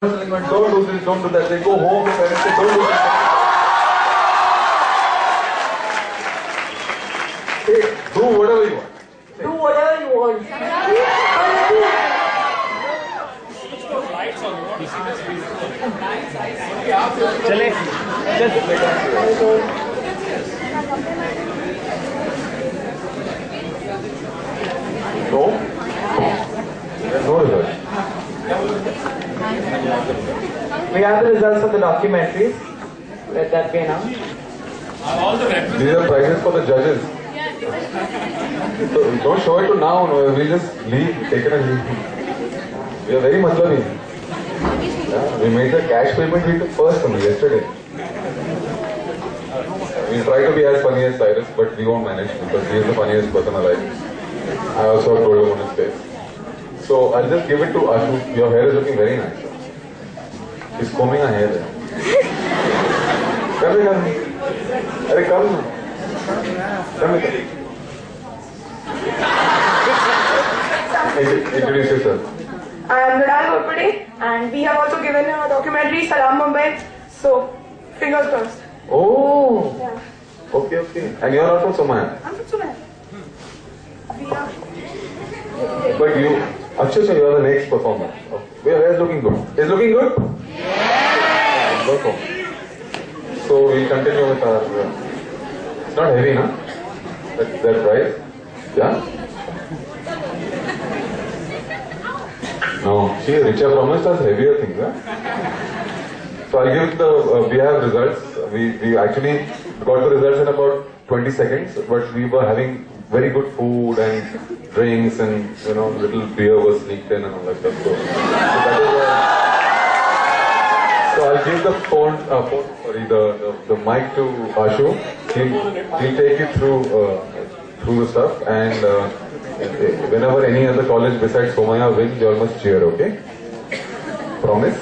Don't do this, don't do that. They go home, the parents say, don't do this. Hey, do whatever you want. Do whatever you want. चले No? There's no result. We have the results of the documentaries. Let that be announced. These are prizes for the judges. So don't show it to now, no, we'll just leave, take it and leave. We are very matlabi. Yeah, we made the cash payment we took first only yesterday. We'll try to be as funny as Cyrus, but we won't manage because he is the funniest person alive. I also told him on his face. So I'll just give it to Ashu. Your hair is looking very nice. He's combing her hair there. Come here, come. Arey, come. Come here. Introduce yourself. I am Nidal Gorpade and we have also given a documentary, Salam Mumbai. So, fingers crossed. Oh. Yeah. Okay, okay. And you're not from Somaya? I'm from Sumer. But you, Akshay, you are the next performer. Your hair is looking good. Is looking good? Yes! Welcome. So we continue with our. It's not heavy, huh? That right? Yeah? No. See, Richa promised us heavier things, huh? So I'll give the. We have results. We actually got the results in about 20 seconds, but we were having very good food and drinks and little beer was sneaked in and all that stuff. So that is so I'll give the the mic to Ashu. He'll take you through the stuff and whenever any other college besides Somaya wins, you all must cheer, okay? Promise?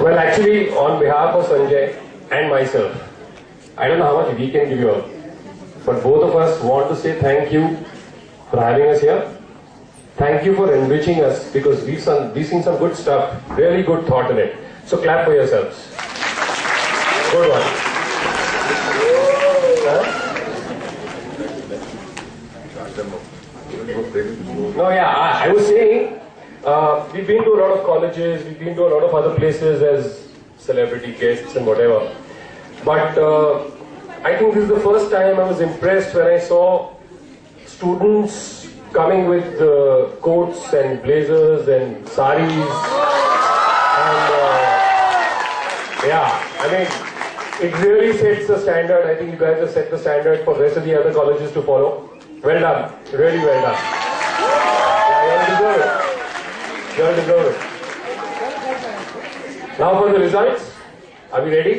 Well, actually, on behalf of Sanjay and myself, I don't know how much we can give you all, but both of us want to say thank you for having us here. Thank you for enriching us because we've seen some good stuff, really good thought in it. So clap for yourselves. Good one. No, yeah, I was saying, we've been to a lot of colleges, we've been to a lot of other places as celebrity guests and whatever. But I think this is the first time I was impressed when I saw students coming with coats and blazers and saris. And yeah, I mean, it really sets the standard. I think you guys have set the standard for the rest of the other colleges to follow. Well done, really well done. Yeah, you all deserve it. You all deserve it. Now for the results. Are we ready?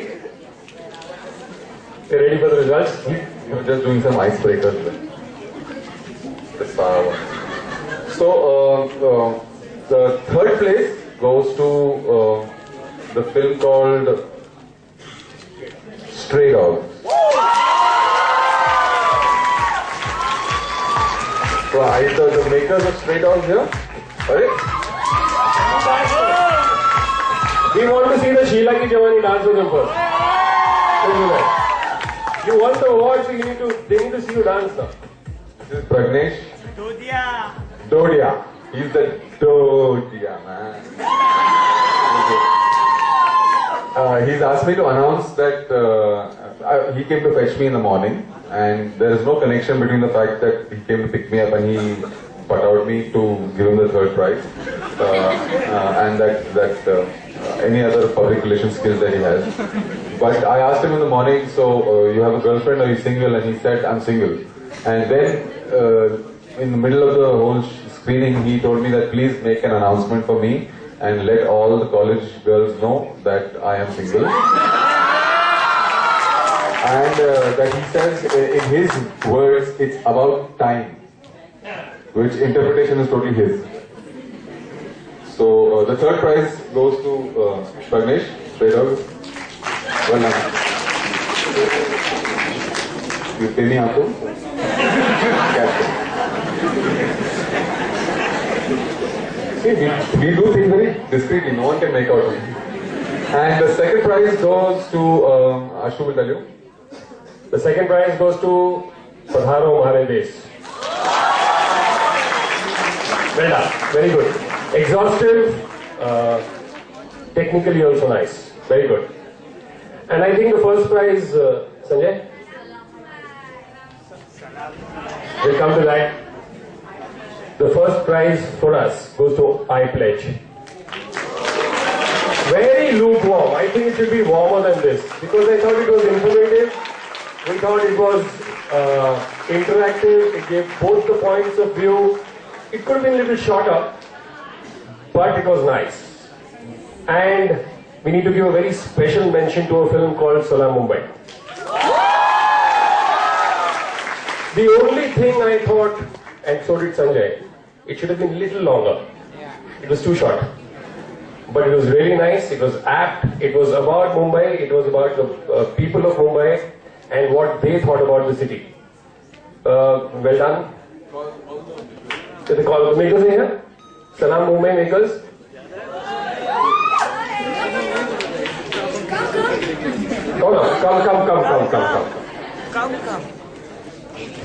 You ready for the results? You're just doing some icebreakers. So, the third place goes to the film called Stray Dogs. So, the makers of Stray Dogs here? Alright? We want to see the Sheila Ki Jawani dance with them first. You want the award, so they need to see you dance now. This is Pragnesh. Dodia. He's the Dodia man. He's asked me to announce that he came to fetch me in the morning, and there is no connection between the fact that he came to pick me up and he put out me to give him the third prize, and that any other public relations skills that he has. But I asked him in the morning, so you have a girlfriend or are you single? And he said, I'm single. And then in the middle of the whole screening, he told me that please make an announcement for me and let all the college girls know that I am single. And that he says, in his words, it's about time, which interpretation is totally his. So the third prize goes to Pragnesh, Stray Dogs. Well done. You pay me आपको? See, we do things very discreetly. No one can make out of it. And the second prize goes to Ashu will tell you. The second prize goes to Padharo Mahare Desh. Well done. Very good. Exhaustive. Technically also nice. Very good. And I think the first prize, Sanjay? We'll come to that. The first prize for us goes to I Pledge. Very lukewarm. I think it should be warmer than this because I thought it was informative. We thought it was interactive. It gave both the points of view. It could have been a little shorter, but it was nice. And we need to give a very special mention to a film called Salam Mumbai. The only thing I thought, and so did Sanjay, it should have been a little longer. It was too short. But it was really nice, it was apt, it was about Mumbai, it was about the people of Mumbai and what they thought about the city. Well done. Did they call the makers in here? Salam Mumbai makers? Oh no, come.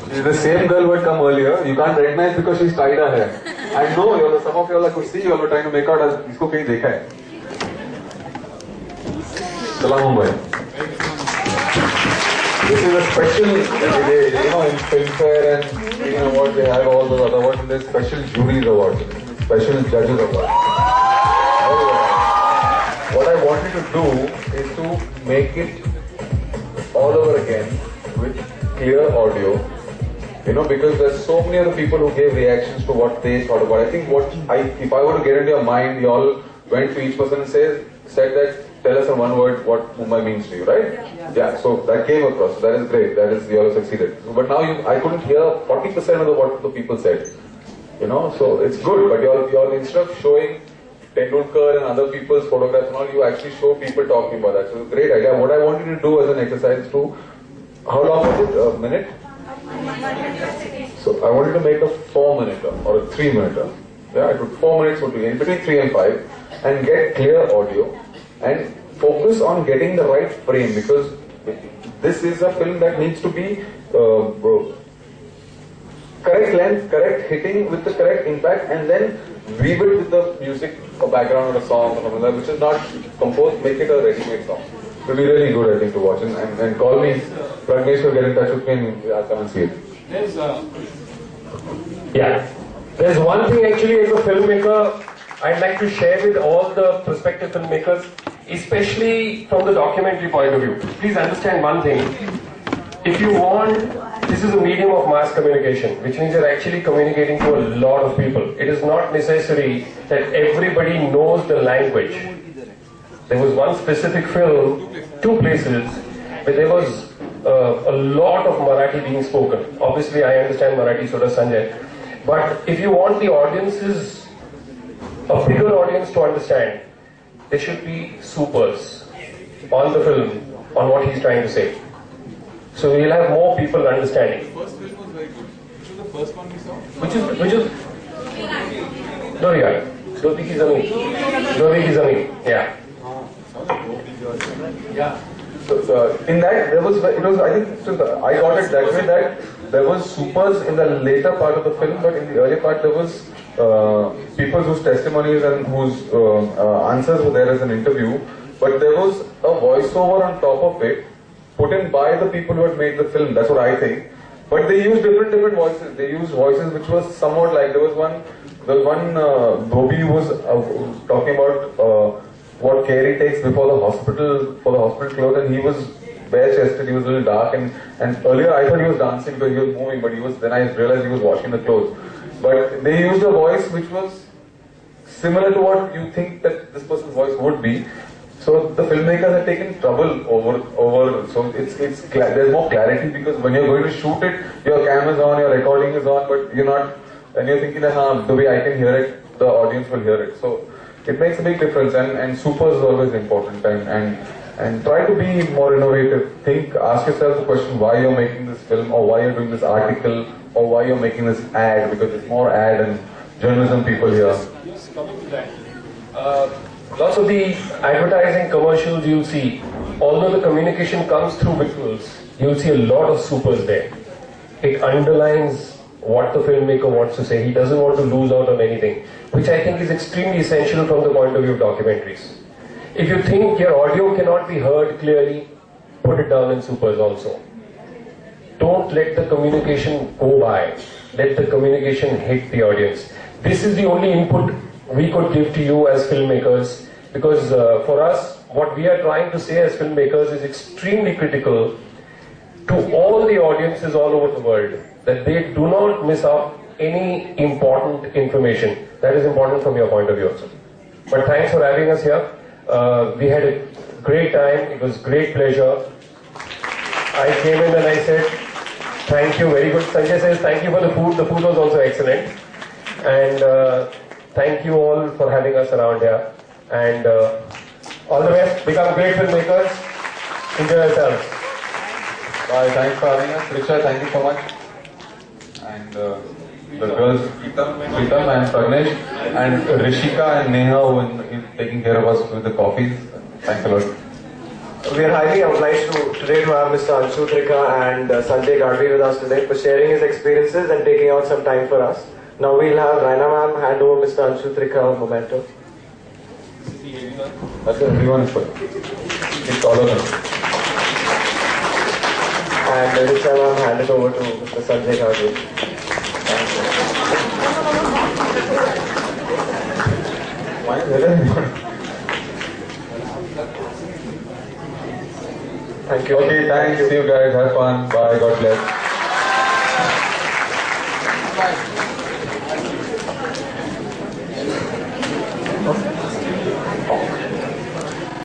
She's the same girl who had come earlier. You can't recognize because she's tied her hair. I know some of you all could see you all were trying to make out as isko kahin dekha hai. Salam Mumbai. This is a special day, in Filmfare and awards they have all those other awards and there's special juries awards, special judges awards. What I wanted to do is to make it all over again with clear audio. Because there's so many other people who gave reactions to what they thought about. I think if I were to get into your mind, you all went to each person and said that, tell us in one word what Mumbai means to you, right? Yeah, so that came across. So that is great. That is, you all succeeded. But now I couldn't hear 40% of what the people said. So it's good. But you all instead of showing Tendulkar and other people's photographs and all, you actually show people talking about that. So it's a great idea. What I wanted to do as an exercise how long was it? A minute? So I wanted to make a 4-minute or a 3-minute. Yeah, it took 4 minutes would be in between 3 and 5 and get clear audio and focus on getting the right frame because this is a film that needs to be correct length, correct hitting with the correct impact and then weave it with the music or background or a song or something like that which is not composed, make it a ready-made song. It will be really good I think to watch and call me, Pragnesh will get in touch with me and I'll come and see it. There's one thing actually as a filmmaker I'd like to share with all the prospective filmmakers, especially from the documentary point of view. Please understand one thing. If you want, this is a medium of mass communication, which means you're actually communicating to a lot of people. It is not necessary that everybody knows the language. There was one specific film, 2 places, where there was a lot of Marathi being spoken. Obviously, I understand Marathi, so does Sanjay. But if you want the audiences, a bigger audience to understand, there should be supers on the film, on what he's trying to say. So we'll have more people understanding. The first film was very good. Which was the first one we saw? Which is Doriga. Dodi Ki Zameen. Dodi Ki Zameen. Yeah. Yeah. So in that I think I got it that way that there was supers in the later part of the film, but in the early part there was people whose testimonies and whose answers were there as an interview, but there was a voiceover on top of it put in by the people who had made the film. That's what I think. But they used different voices. They used voices which was somewhat like there was one Bobby who was talking about what care he takes before the hospital for the hospital clothes, and he was bare-chested. He was a little dark, and earlier I thought he was dancing because he was moving, but then I realized he was washing the clothes. But they used a voice which was similar to what you think that this person's voice would be. So the filmmakers have taken trouble over. So there's more clarity because when you're going to shoot it, your camera's on, your recording is on, but you're not, and you're thinking that the way I can hear it, the audience will hear it. So it makes a big difference, and supers is always important, and try to be more innovative. Ask yourself the question why you're making this film, or why you're doing this article, or why you're making this ad, because it's more ad and journalism people here. coming to that, lots of the advertising commercials you'll see, although the communication comes through visuals, you'll see a lot of supers there. It underlines what the filmmaker wants to say. He doesn't want to lose out on anything, which I think is extremely essential from the point of view of documentaries. If you think your audio cannot be heard clearly, put it down in supers also. Don't let the communication go by. Let the communication hit the audience. This is the only input we could give to you as filmmakers, because for us, what we are trying to say as filmmakers is extremely critical to all the audiences all over the world, that they do not miss out any important information. That is important from your point of view also. But thanks for having us here. We had a great time. It was great pleasure. I came in and I said, thank you, very good. Sanjay says, thank you for the food. The food was also excellent. And thank you all for having us around here. And all the best. Become great filmmakers. Enjoy yourselves. Bye. Thanks for having us. Richa, thank you so much. And the girls, Pritam and Pragnesh, and Rishika and Neha, who are taking care of us with the coffees. Thanks a lot. We are highly obliged today to have Mr. Anshu Trikha and Sanjay Gadvi with us today for sharing his experiences and taking out some time for us. Now we'll have Raina ma'am hand over Mr. Anshu Trikha of Memento. That's everyone is good. It's all of them. And Richa ma'am hand it over to Mr. Sanjay Gadvi. Thank you. Okay, thanks. See you guys. Have fun. Bye. God bless.